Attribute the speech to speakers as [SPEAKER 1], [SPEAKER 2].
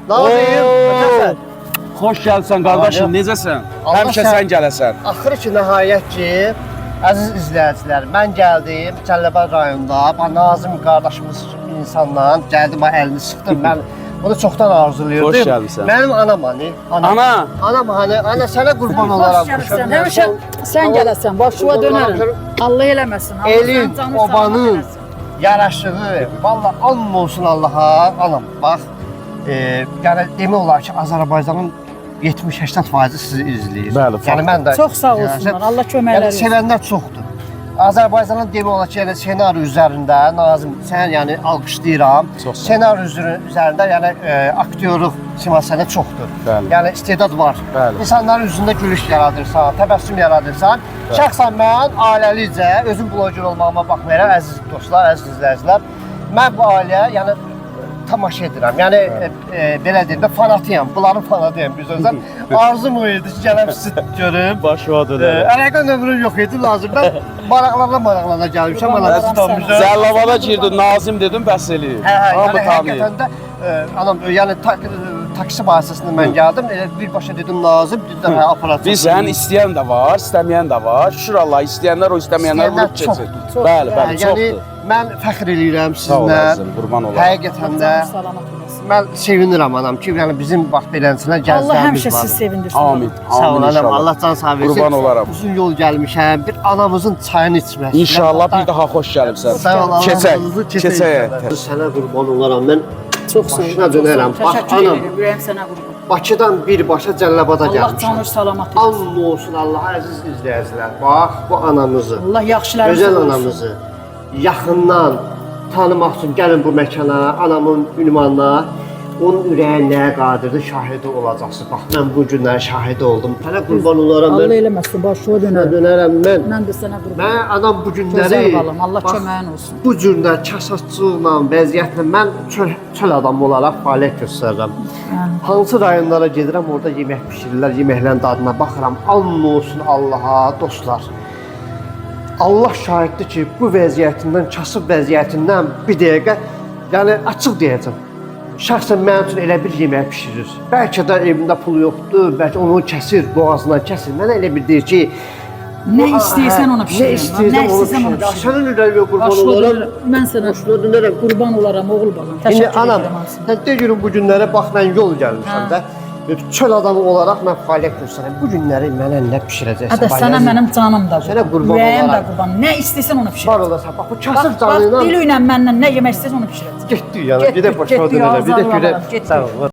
[SPEAKER 1] Nazım, necəsən?
[SPEAKER 2] Xoş gəlsən qardaşım, necəsən?
[SPEAKER 1] Allah
[SPEAKER 2] Həmişə sən gələsən.
[SPEAKER 1] Axır ki, nəhayət ki, əziz izləyicilər, mən gəldim Cəlilabad rayonunda, Nazım qardaşımız insanla gəldim, əlini sıxdım. Mən bunu çoxdan arzulayırdım.
[SPEAKER 2] Xoş gəlmisən.
[SPEAKER 1] Mənim anam hani.
[SPEAKER 2] Ana.
[SPEAKER 1] Anam hani, ana sənə qurban olaram.
[SPEAKER 3] Həmişə sən gələsən, başıva dönərəm. Allah eləməsin. Allah
[SPEAKER 1] Elin,
[SPEAKER 3] sənin canını
[SPEAKER 1] obanın
[SPEAKER 3] sağlam eləsin.
[SPEAKER 1] yaraşığı, vallahi alm olsun Allaha, anam bax. Yəni demək olar ki, Azərbaycanın 70-80% sizi izləyir.
[SPEAKER 2] Bəli,
[SPEAKER 1] yəni mən də
[SPEAKER 3] Çox sağ olsunlar. Allah köməkləri
[SPEAKER 1] yəni
[SPEAKER 3] olsun.
[SPEAKER 1] sevənlər çoxdur. Azərbaycanın demək olar ki, yəni ssenari üzərində Nazım sən yəni alqışlayıram.
[SPEAKER 2] Çox sağ ol.
[SPEAKER 1] Ssenari üzərində yəni aktyorluq simasında çoxdur.
[SPEAKER 2] Bəli.
[SPEAKER 1] Yəni istedad var.
[SPEAKER 2] Bəli.
[SPEAKER 1] İnsanların üzündə gülüş yaradırsan, təbəssüm yaradırsan. Şəxsən mən ailəlicə özüm bloger olmağıma baxmayaraq əziz dostlar, əziz izləyicilər, mən bu ailəyə yəni tamaşa edirəm. Yəni belə deyim də fanatıyam. Bunların fanatıyam biz özdən. Arzum o idi ki, gələm sizi görüm.
[SPEAKER 2] Başıva dönərəm.
[SPEAKER 1] Əlaqə nömrüm yox idi lazım. Mən maraqlarla gəlmişəm. Mən tutanmışam.
[SPEAKER 2] Cəlilabada girdin, Nazim dedim, bəs eləyir. Hamı
[SPEAKER 1] Yəni
[SPEAKER 2] tanıyır.
[SPEAKER 1] həqiqətən də anam yəni taksi vasitəsində mən gəldim. Elə birbaşa dedim Nazım, dedilər hə aparatçı.
[SPEAKER 2] Bizən istəyən də var, istəməyən də var. Şükür Allah, istəyənlər o istəməyənlər vurub keçir. Bəli, bəli,
[SPEAKER 1] Yəni
[SPEAKER 2] çoxdur.
[SPEAKER 1] mən fəxr eləyirəm
[SPEAKER 2] Sağ ol,
[SPEAKER 1] sizinlə.
[SPEAKER 2] əzizim, qurban olarım.
[SPEAKER 1] Həqiqətən də
[SPEAKER 3] Canınız salamat olasın.
[SPEAKER 1] mən sevinirəm anam ki, yəni bizim bax beləsinə
[SPEAKER 3] Allah
[SPEAKER 1] gəzlərimiz
[SPEAKER 3] həmişə
[SPEAKER 1] var.
[SPEAKER 3] sizi sevindirsin.
[SPEAKER 2] Amin.
[SPEAKER 1] Sağ ol
[SPEAKER 2] Amin
[SPEAKER 1] anam,
[SPEAKER 2] inşallah.
[SPEAKER 1] Allah can sağ versin.
[SPEAKER 2] Qurban olaram.
[SPEAKER 1] Uzun yol gəlmişəm, bir anamızın çayını içmək.
[SPEAKER 2] İnşallah bir daha xoş gəlibsən.
[SPEAKER 1] Sağ ol, Allah
[SPEAKER 2] Keçək,
[SPEAKER 1] razı olsun,
[SPEAKER 2] keçək.
[SPEAKER 1] Sənə qurban olaram, mən
[SPEAKER 3] Çox sağ ol.
[SPEAKER 1] başına dönərəm. Bax
[SPEAKER 3] Təşəkkür
[SPEAKER 1] anam,
[SPEAKER 3] edirəm. Ürəyim sənə qurban.
[SPEAKER 1] Bakıdan birbaşa Cəlilabada
[SPEAKER 3] Allah
[SPEAKER 1] gəlmişəm.
[SPEAKER 3] canını salamat eləsin.
[SPEAKER 1] Allah olsun Allah əziz izləyicilər. Bax bu anamızı,
[SPEAKER 3] Allah yaxşılarınızı
[SPEAKER 1] gözəl
[SPEAKER 3] olsun.
[SPEAKER 1] anamızı yaxından tanımaq üçün gəlin bu məkana, anamın ünvanına. Onun ürəyi nəyə qadirdir, şahidi olacaqsınız. Bax mən bu günlərin şahidi oldum. Sənə qurban olaram
[SPEAKER 3] Allah
[SPEAKER 1] mən.
[SPEAKER 3] eləməsin, başıva
[SPEAKER 1] Sənə
[SPEAKER 3] dönərəm.
[SPEAKER 1] dönərəm mən.
[SPEAKER 3] Mən də sənə qurban.
[SPEAKER 1] Mən anam bu günləri
[SPEAKER 3] Gözəl balam, Allah
[SPEAKER 1] bax,
[SPEAKER 3] köməyin olsun.
[SPEAKER 1] Bu cürdə kasatçılıqla, vəziyyətlə mən çöl adamı olaraq fəaliyyət göstərirəm. Hansı rayonlara gedirəm, orada yemək bişirirlər, yeməklərin dadına baxıram. And olsun Allaha, dostlar. Allah şahiddir ki, bu vəziyyətindən, kasıb vəziyyətindən bir dəqiqə, yəni açıq deyəcəm. Şəxsən mənim üçün elə bir yemək bişirir. Bəlkə də evində pul yoxdur, bəlkə onu kəsir, boğazından kəsir. Mənə elə bir deyir ki,
[SPEAKER 3] Nə istəyirsən onu
[SPEAKER 1] Nə
[SPEAKER 3] bişirirəm.
[SPEAKER 1] istəyirsən onu bişirir. Sənin ürəyinə qurban
[SPEAKER 3] Başına
[SPEAKER 1] olaram.
[SPEAKER 3] dönərəm. Mən sənə
[SPEAKER 1] Başına dönərəm.
[SPEAKER 3] qurban olaram, oğul balam.
[SPEAKER 1] İndi
[SPEAKER 3] Təşəkkür
[SPEAKER 1] anam,
[SPEAKER 3] edirəm hamısına.
[SPEAKER 1] sən de görün bu günlərə bax mən yol gəlmişəm
[SPEAKER 3] Hə.
[SPEAKER 1] də. Çöl adamı olaraq mən fəaliyyət göstərirəm. Bu günləri mənə nə bişirəcəksən?
[SPEAKER 3] Hətta sənə mənim canım da
[SPEAKER 1] Sənə qurban
[SPEAKER 3] Ürəyim də
[SPEAKER 1] olaram.
[SPEAKER 3] qurban. Nə istəyirsən onu bişir.
[SPEAKER 1] Var olasan, bax bu
[SPEAKER 3] Bax,
[SPEAKER 1] kasıb
[SPEAKER 3] bax,
[SPEAKER 1] canıyla
[SPEAKER 3] dili ilə məndən nə yemək istəyirsən onu bişirəcəm.
[SPEAKER 1] getdik yəni.
[SPEAKER 3] Getdik,
[SPEAKER 1] Gedək başına
[SPEAKER 3] getdik,
[SPEAKER 1] dönərəm. Bir də
[SPEAKER 3] ağzı
[SPEAKER 1] görə.
[SPEAKER 3] ağrılar, getdik.
[SPEAKER 1] Sağ ol.